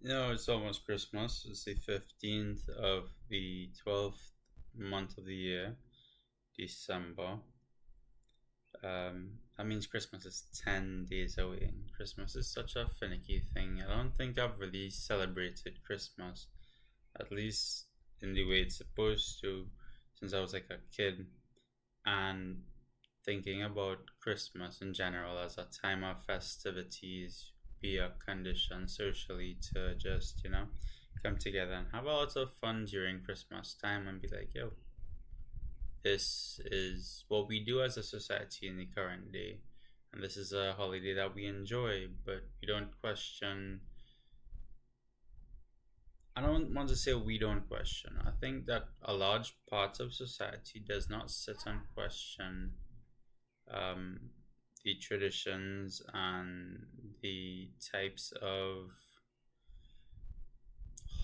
It's almost Christmas. It's the 15th of the 12th month of the year, December. That means Christmas is 10 days away. Christmas is such a finicky thing. I don't think I've really celebrated Christmas, at least in the way it's supposed to, since I was like a kid. And thinking about Christmas in general as a time of festivities be a condition socially to just, come together and have a lot of fun during Christmas time and be like, yo, this is what we do as a society in the current day. And this is a holiday that we enjoy, but we don't question. I don't want to say we don't question. I think that a large part of society does not sit and question um, the traditions and the types of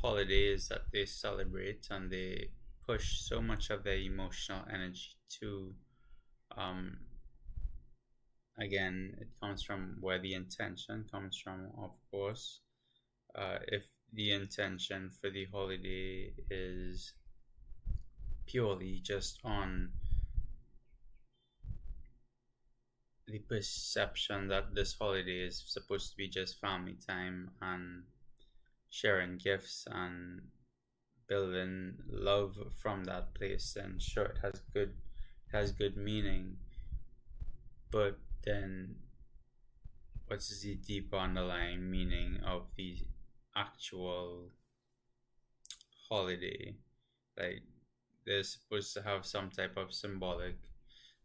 holidays that they celebrate, and they push so much of their emotional energy to. Um, Again, it comes from where the intention comes from, of course. If the intention for the holiday is purely just on the perception that this holiday is supposed to be just family time and sharing gifts and building love from that place, then sure, it has good meaning. But then what's the deeper underlying meaning of the actual holiday? Like, they're supposed to have some type of symbolic.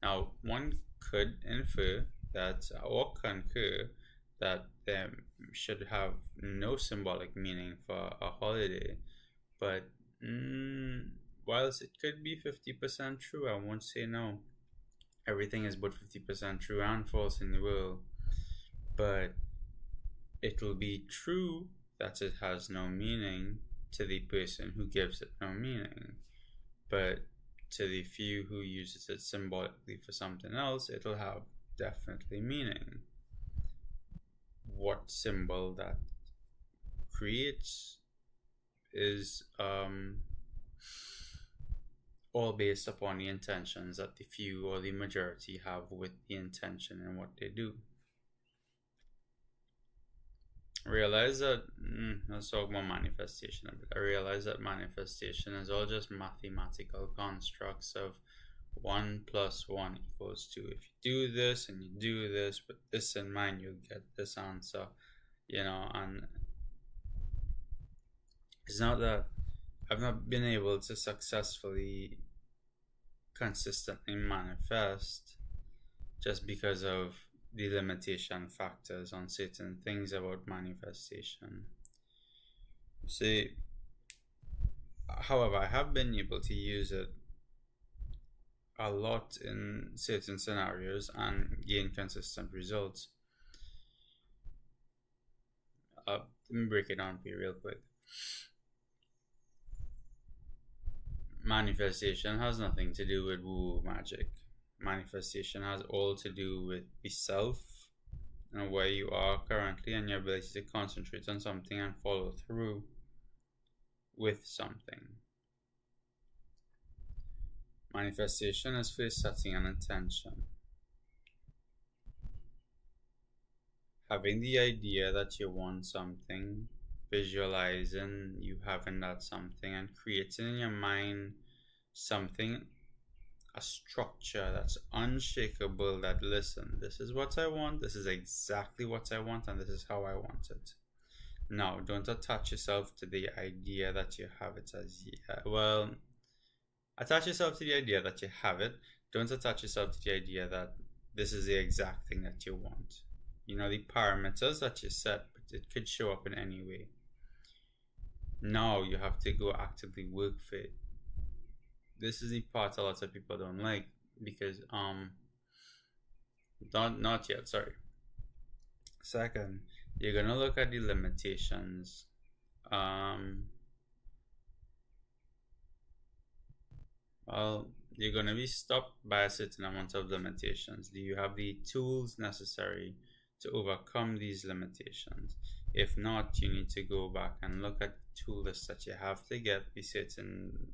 Now, one could infer that, or concur that there should have no symbolic meaning for a holiday, but whilst it could be 50% true, I won't say no. Everything is but 50% true and false in the world, but it'll be true that it has no meaning to the person who gives it no meaning, but to the few who uses it symbolically for something else, it'll have definitely meaning. What symbol that creates is all based upon the intentions that the few or the majority have with the intention and what they do. Realize that, let's talk about manifestation a bit. I realize that manifestation is all just mathematical constructs of 1 plus 1 equals 2. If you do this and you do this with this in mind, you'll get this answer, and it's not that I've not been able to successfully consistently manifest just because of the limitation factors on certain things about manifestation. See, however, I have been able to use it a lot in certain scenarios and gain consistent results. Let me break it down for you real quick. Manifestation has nothing to do with woo magic. Manifestation has all to do with the self and where you are currently and your ability to concentrate on something and follow through with something. Manifestation is first setting an intention. Having the idea that you want something, visualizing you having that something, and creating in your mind something, a structure that's unshakable, that, listen, this is what I want, this is exactly what I want, and this is how I want it. Now, don't attach yourself to the idea that you have it as, attach yourself to the idea that you have it. Don't attach yourself to the idea that this is the exact thing that you want. The parameters that you set, but it could show up in any way. Now you have to go actively work for it. This is the part a lot of people don't like, because not yet, sorry. Second, you're gonna look at the limitations. Well, you're gonna be stopped by a certain amount of limitations. Do you have the tools necessary to overcome these limitations. If not, you need to go back and look at the tool list that you have to get the certain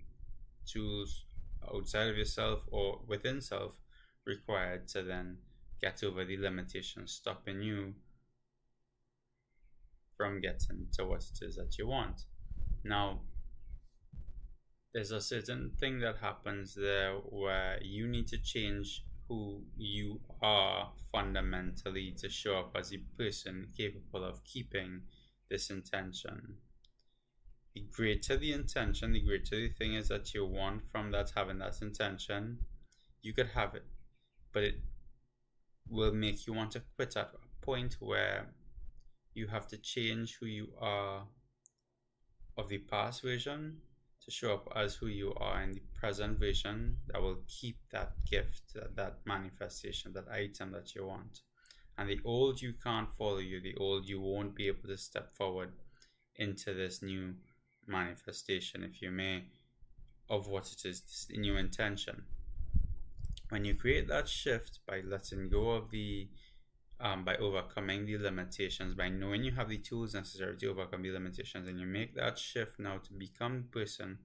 tools outside of yourself or within self required to then get over the limitations stopping you from getting to what it is that you want. Now, there's a certain thing that happens there where you need to change who you are fundamentally to show up as a person capable of keeping this intention. The greater the intention, the greater the thing is that you want from that having that intention, you could have it, but it will make you want to quit at a point where you have to change who you are of the past version to show up as who you are in the present version that will keep that gift, that manifestation, that item that you want. And the old you can't follow you, the old you won't be able to step forward into this new manifestation, if you may, of what it is, this new intention. When you create that shift by letting go of the by overcoming the limitations, by knowing you have the tools necessary to overcome the limitations, and you make that shift now to become the person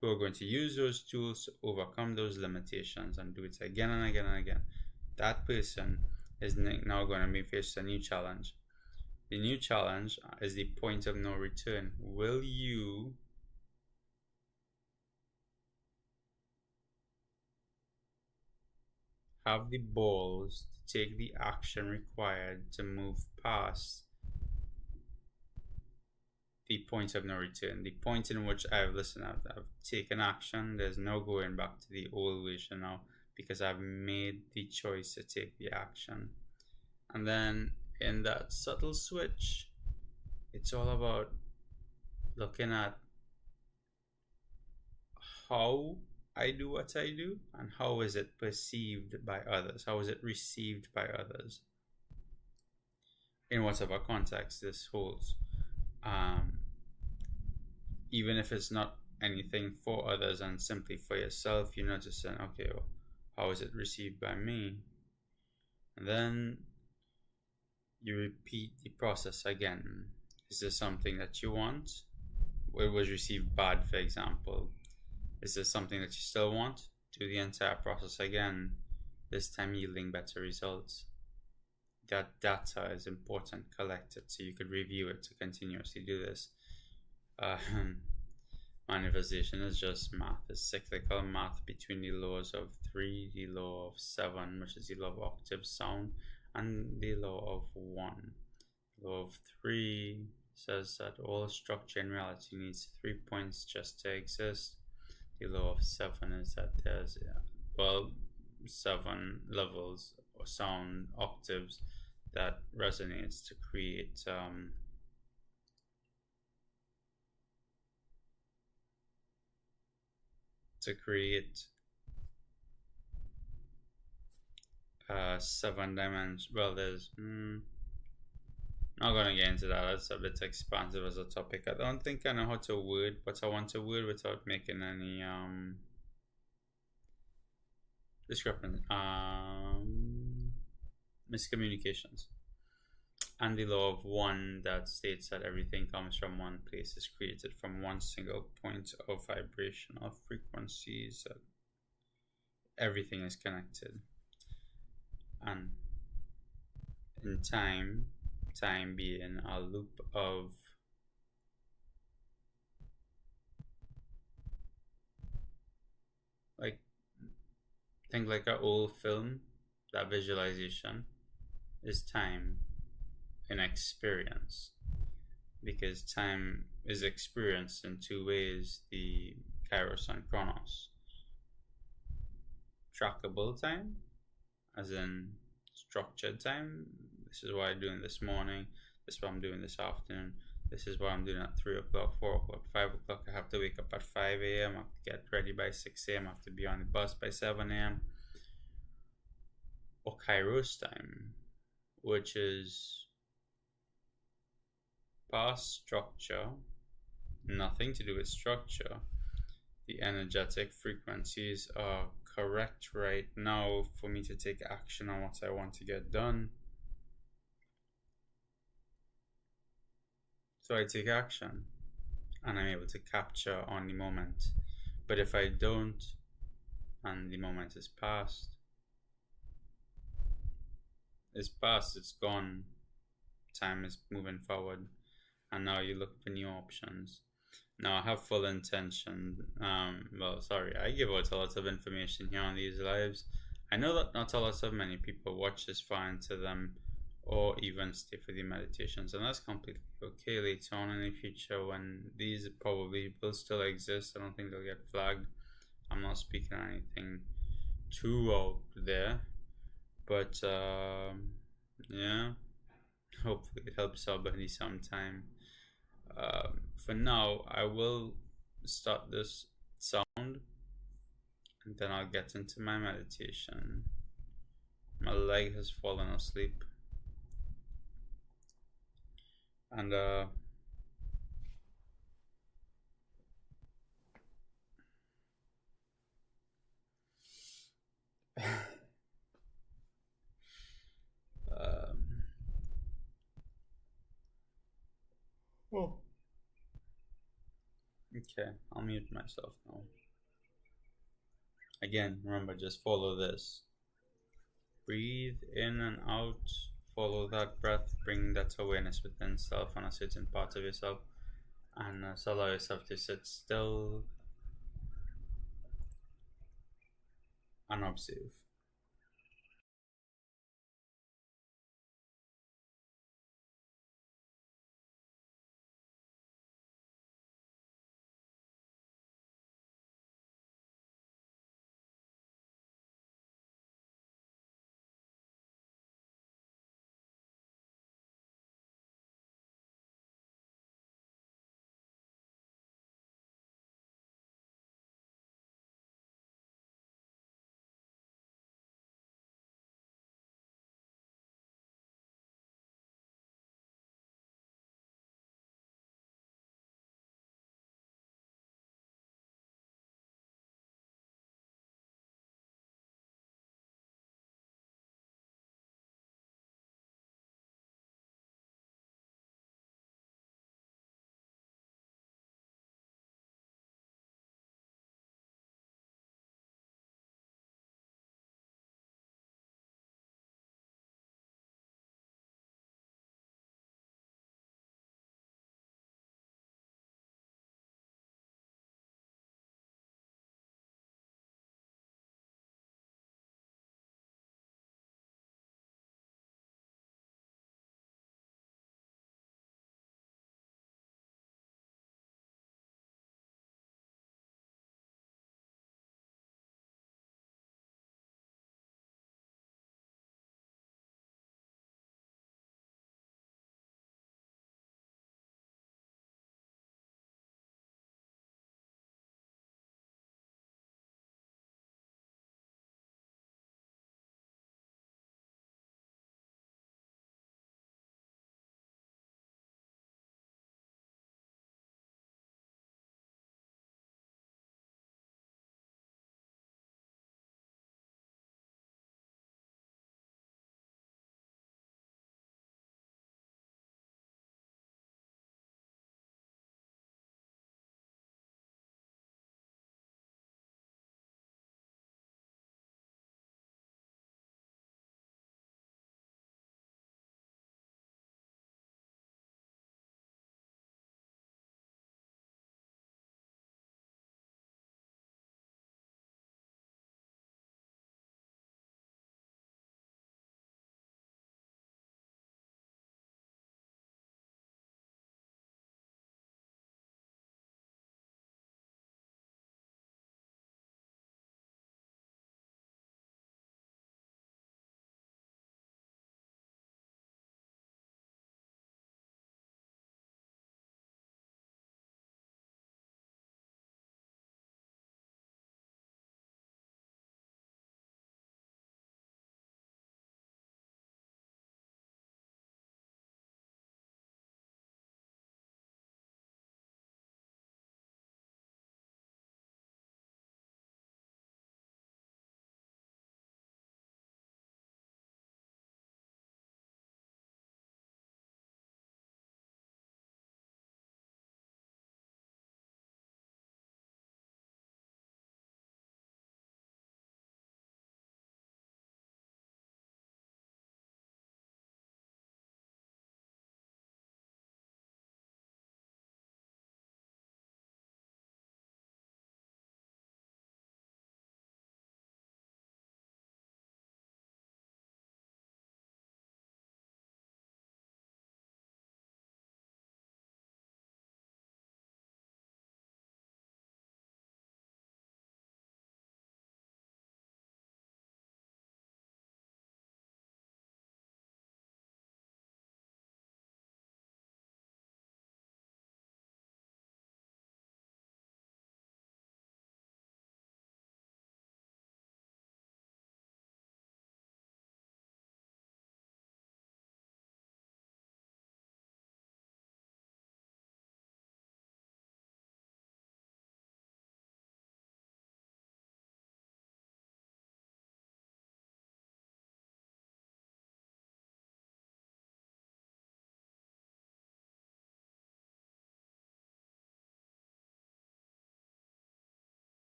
who are going to use those tools to overcome those limitations and do it again and again and again, that person is now going to be faced with a new challenge. The new challenge is the point of no return. Will you have the balls to take the action required to move past the point of no return, the point in which I've taken action, there's no going back to the old version now because I've made the choice to take the action. And then in that subtle switch, it's all about looking at how I do what I do and how is it perceived by others, how is it received by others in whatever context this holds. Even if it's not anything for others and simply for yourself, you're noticing, okay, well, how is it received by me? And then you repeat the process again. Is this something that you want? It was received bad, for example. Is this something that you still want? Do the entire process again, this time yielding better results. That data is important, collect it so you could review it to continuously do this. Manifestation is just math. It's cyclical math between the laws of 3, the law of 7, which is the law of octave sound, and the law of 1. The law of 3 says that all structure in reality needs 3 points just to exist. The law of 7 is that there's 7 levels or sound octaves that resonates to create seven dimensions. Well, there's not gonna get into that. That's a bit expansive as a topic. I don't think I know how to word, but I want to word without making any discrepancy, miscommunications. And the law of 1 that states that everything comes from one place, is created from one single point of vibrational frequencies. Everything is connected. And in time being a loop of think like an old film, that visualization is time in experience, because time is experienced in 2 ways, the kairos and chronos. Trackable time, as in structured time. This is what I'm doing this morning, this is what I'm doing this afternoon, this is what I'm doing at 3 o'clock, 4 o'clock, 5 o'clock. I have to wake up at 5 a.m. I have to get ready by 6 a.m. I have to be on the bus by 7 a.m. Or kairos time, which is past structure, nothing to do with structure. The energetic frequencies are correct right now for me to take action on what I want to get done. So I take action and I'm able to capture on the moment. But if I don't, and the moment is past, it's gone, time is moving forward, and now you look for new options. Now I have full intention. Well, sorry, I give out a lot of information here on these lives. I know that not a lot of many people watch this far into them or even stay for the meditations, and that's completely okay later on in the future when these probably will still exist. I don't think they'll get flagged. I'm not speaking on anything too out there, but yeah, hopefully it helps somebody sometime. For now, I will start this sound and then I'll get into my meditation. My leg has fallen asleep, and um, oh, okay, I'll mute myself now. Again, remember, just follow this. Breathe in and out. Follow that breath. Bring that awareness within self on a certain part of yourself, and allow yourself to sit still and observe.